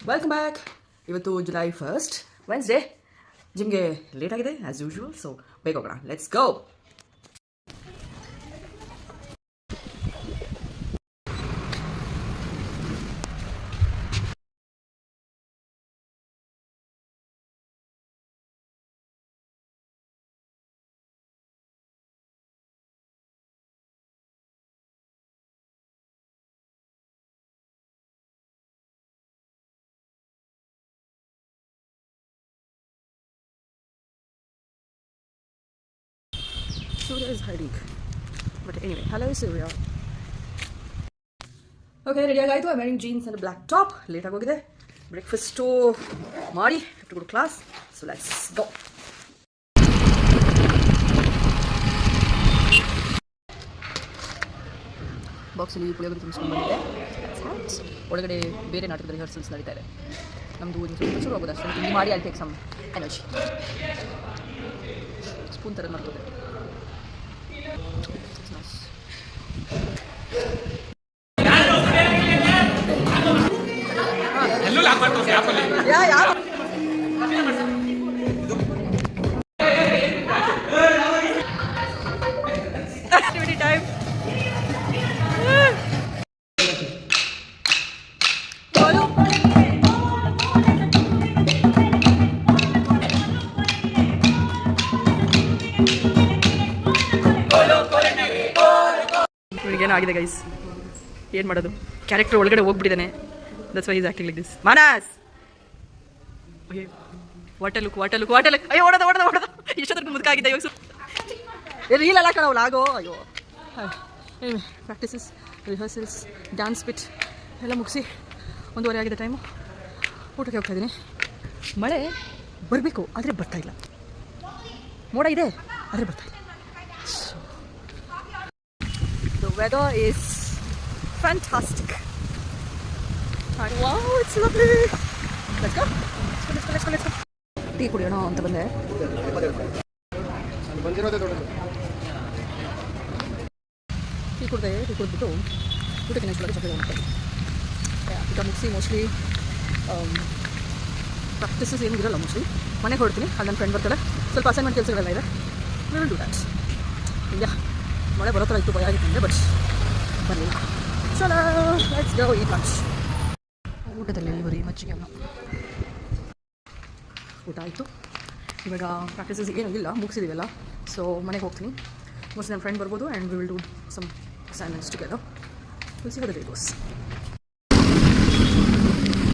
Welcome back. ಇವತ್ತು July 1st Wednesday. ಜಿಮ್ಗೆ late ಆಗಿದೆ ಆ್ಯಸ್ ಯೂಶುವಲ್, ಸೊ ಬೇಗ ಹೋಗೋಣ. Let's go. Surya is hiding. But anyway, hello Surya. Okay, ready ಆಗಾಯಿತು. I wearing jeans and black top. Late ಆಗೋಗಿದೆ. Breakfast ಮಾಡಿ to go to class. So let's go. ಬಾಕ್ಸಲ್ಲಿ ಪುಳಿಯೋಗರೆ ತುಂಬಿಸ್ಕೊಂಡು ಬಂದಿದೆ. ಒಳಗಡೆ ಬೇರೆ ನಾಟಕದ ರಿಹರ್ಸಲ್ಸ್ ನಡೀತಾ ಇದೆ. ನಮ್ಮದು ಸ್ವಲ್ಪ ಶುರು ಆಗೋದು ಅಷ್ಟೇ. ತಿಂಡಿ ಮಾಡಿ ಅಲ್ಲಿ ಟೇಕ್ ಸಮ್ ಎನರ್ಜಿ. ಸ್ಪೂನ್ ಥರದ್ದು ಮಾಡ್ತದೆ. Activity time. ಏನಾಗಿದೆ ಗೈಸ್, ಏನು ಮಾಡೋದು? ಕ್ಯಾರೆಕ್ಟರ್ ಒಳಗಡೆ ಹೋಗ್ಬಿಟ್ಟಿದ್ದಾನೆ. That's why is acting like this. Manas, what a look. ಅಯ್ಯೋ ಓಡೋದ ಇಷ್ಟೊತ್ತರ್ಗು ಮುದುಕಾಗಿದೆ. ಇವಾಗ ರೀಲೆಲ್ಲ ಕಾಣವಲ್ಲ ಆಗೋ. ಅಯ್ಯೋ, ಪ್ರಾಕ್ಟೀಸಸ್, ರಿಹರ್ಸಲ್ಸ್, ಡ್ಯಾನ್ಸ್ ಬಿಟ್ ಎಲ್ಲ ಮುಗಿಸಿ 1:30 ಆಗಿದೆ ಟೈಮು. ಊಟಕ್ಕೆ ಹೋಗ್ತಾ ಇದ್ದೀನಿ. ಮಳೆ ಬರಬೇಕು ಆದರೆ ಬರ್ತಾ ಇಲ್ಲ. ಮೋಡ ಇದೆ ಆದರೆ ಬರ್ತಾ ಇಲ್ಲ. The weather is fantastic. Wow, it's lovely. Let's go. Tea ಕುಡಿಯೋಣ ಅಂತ ಬಂದೆ. ಟೀ ಕುಡಿದ್ಬಿಟ್ಟು ಊಟಕ್ಕೆ ನೆಕ್ಸ್ಟ್ ಚಾಕ್ಲೇಟ್ ಹೋಗ್ತಾರೆ. ಊಟ ಮುಗಿಸಿ ಮೋಸ್ಟ್ಲಿ ಪ್ರಾಕ್ಟೀಸಸ್ ಏನೂ ಇರಲ್ಲ. ಮೋಸ್ಟ್ಲಿ ಮನೆಗೆ ಹೊರಡ್ತೀನಿ. ಅಲ್ಲಿ ನನ್ನ ಫ್ರೆಂಡ್ ಬರ್ತಾಳೆ. ಸ್ವಲ್ಪ ಅಸೈನ್ಮೆಂಟ್ ಕೆಲಸಗಳೆಲ್ಲ ಇದೆ. We will do that. Yeah, ಮಳೆ ಬರೋ ಥರ ಇತ್ತು, ಭಯ ಆಗಿತ್ತು ಅಂದರೆ, ಬಟ್ ಬರಲಿಲ್ಲ. ಚಲೋ, ಲೆಟ್ಸ್ ಗೋ ಈಟ್ ಲಂಚ್. ಊಟದಲ್ಲಿ ಬರೀ ಮಜ್ಜಿಗೆ ಅನ್ನ. ಊಟ ಆಯಿತು. ಇವಾಗ ಪ್ರಾಕ್ಟೀಸಸ್ ಏನೂ ಇಲ್ಲ, ಮುಗಿಸಿದ್ದೀವಲ್ಲ. ಸೊ ಮನೆಗೆ ಹೋಗ್ತೀನಿ. ಮೋಸ್ಟ್ಲಿ ನನ್ನ ಫ್ರೆಂಡ್ ಬರ್ಬೋದು and we will do some assignments together. Will see how the day goes.